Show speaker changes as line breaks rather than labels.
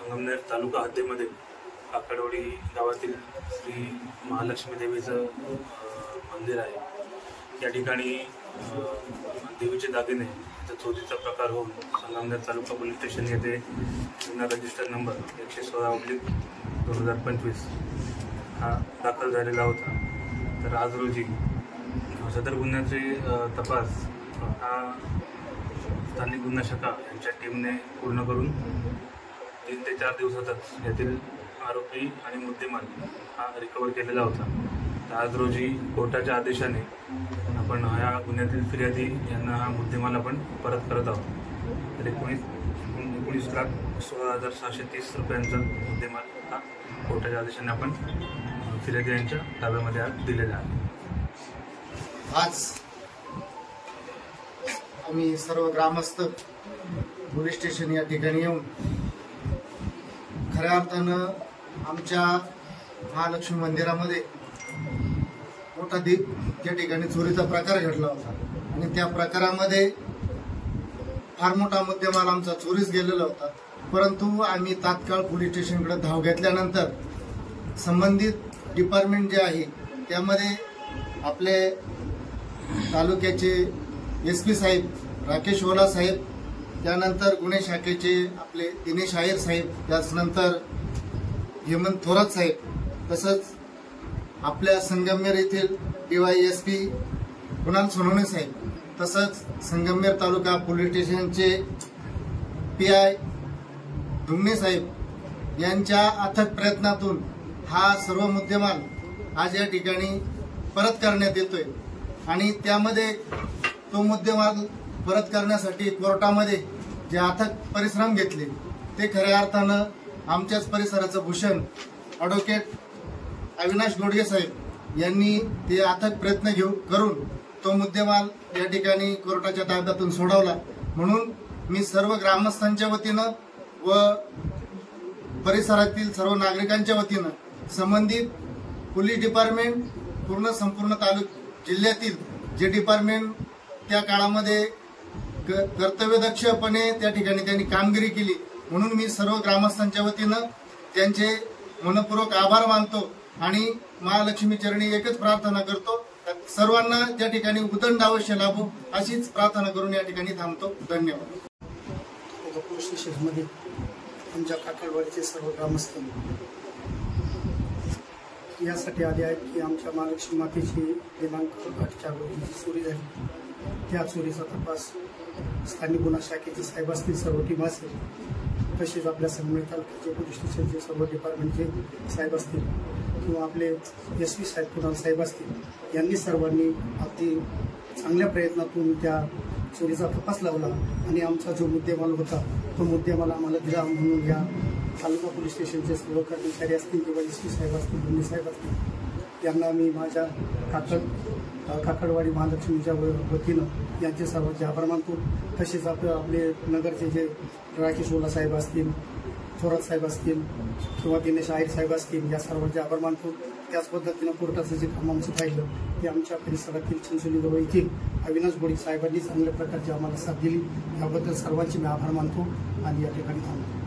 संगमनेर तालुका हद्दीमध्ये काकडवाडी गावातील श्री महालक्ष्मी देवीचं मंदिर आहे। या ठिकाणी देवीचे दागिने चोरीचा प्रकार होऊन संगमनेर तालुका पोलीस स्टेशन येथे गुन्हा रजिस्टर नंबर 116/2025 हा दाखल झालेला होता। तर आज रोजी सदर गुन्ह्याचे तपास हा स्थानिक गुन्हा शाखा यांच्या टीमने पूर्ण करून 3 ते 4 दिवसातच यातील आरोपी आणि मुद्देमाल हा रिकवर केलेला होता। तर आज रोजी कोर्टाच्या आदेशाने आपण या गुन्ह्यातील फिर्यादी यांना हा मुद्देमाल आपण परत करत आहोत। तर 19,16,630 रुपयांचा मुद्देमाल हा कोर्टाच्या आदेशाने आपण फिर्यादी यांच्या ताब्यामध्ये आज दिलेला आहे।
आज आम्ही सर्व ग्रामस्थ पोलीस स्टेशन या ठिकाणी येऊन खऱ्या अर्थानं आमच्या महालक्ष्मी मंदिरामध्ये मोठा त्या ठिकाणी चोरीचा प्रकार घडला होता आणि त्या प्रकारामध्ये फार मोठा मुद्देमाल आमचा चोरीस गेलेला होता। परंतु आम्ही तात्काळ पोलीस स्टेशनकडे धाव घेतल्यानंतर संबंधित डिपार्टमेंट जे आहे त्यामध्ये आपले तालुक्याचे SP साहेब राकेश ओला साहेब, त्यानंतर गुन्हे शाखेचे आपले दिनेश आयर साहेब, त्यानंतर हेमंत थोरात साहेब, तसंच आपल्या संगमनेर येथील DYSP कुणाल सोनवणे साहेब, तसंच संगमनेर तालुका पोलीस स्टेशनचे PI धुंगणे साहेब यांच्या अथक प्रयत्नातून हा सर्व मुद्देमाल आज या ठिकाणी परत करण्यात येतोय आणि त्यामध्ये तो मुद्देमाल परत करण्यासाठी कोर्टामध्ये जे अथक परिश्रम घेतले ते खऱ्या अर्थानं आमच्याच परिसराचं भूषण ॲडव्होकेट अविनाश गोडगे साहेब यांनी ते अथक प्रयत्न करून तो मुद्देमाल या ठिकाणी कोर्टाच्या ताब्यातून सोडवला। म्हणून मी सर्व ग्रामस्थांच्या वतीनं व परिसरातील सर्व नागरिकांच्या वतीनं संबंधित पोलीस डिपार्टमेंट संपूर्ण जिल्ह्यातील जे डिपार्टमेंट त्या काळामध्ये कर्तव्यदक्षपणे त्या ठिकाणी त्यांनी कामगिरी केली म्हणून मी सर्व ग्रामस्थांच्या वतीनं त्यांचे मनपूर्वक आभार मानतो आणि महालक्ष्मी चरणी एकच प्रार्थना करतो, सर्वांना त्या ठिकाणी उदंड अवश्य लाभो अशीच प्रार्थना करून या ठिकाणी थांबतो। धन्यवाद।
पोलीस स्टेशनमध्ये आमच्या काकडवाडीचे सर्व ग्रामस्थ यासाठी आले आहेत की आमच्या महालक्ष्मी मातेची दिनांक 8 रोजी चोरी झाली, त्या चोरीचा तपास स्थानिक गुन्हा शाखेचे साहेब असतील, सर्व टीम असेल, तसेच आपल्या संगमनेर तालुक्याचे पोलीस स्टेशनचे सर्व डिपार्टमेंटचे साहेब असतील किंवा आपले SP साहेब कुणाल साहेब असतील, यांनी सर्वांनी अगदी चांगल्या प्रयत्नातून त्या चोरीचा तपास लावला आणि आमचा जो मुद्देमाल होता तो मुद्देमाल आम्हाला दिला। म्हणून या तालुका पोलीस स्टेशनचे सर्व कर्मचारी असतील किंवा SP साहेब असतील, गुन्हे साहेब असतील, यांना मी माझ्या काकडवाडी महालक्ष्मीच्या वतीनं यांचे सर्वांचे आभार मानतो। तसेच आपले नगरचे जे राकेश ओला साहेब असतील, थोरात साहेब असतील किंवा दिनेश आयर साहेब असतील, या सर्वांचे आभार मानतो। त्याच पद्धतीनं कोर्टाचं जे काम आमचं पाहिलं ते आमच्या परिसरातील चिंचोली येथील अविनाश गोडगे साहेबांनी चांगल्या प्रकारची आम्हाला साथ दिली, याबद्दल सर्वांचे मी आभार मानतो आणि या ठिकाणी थांबतो।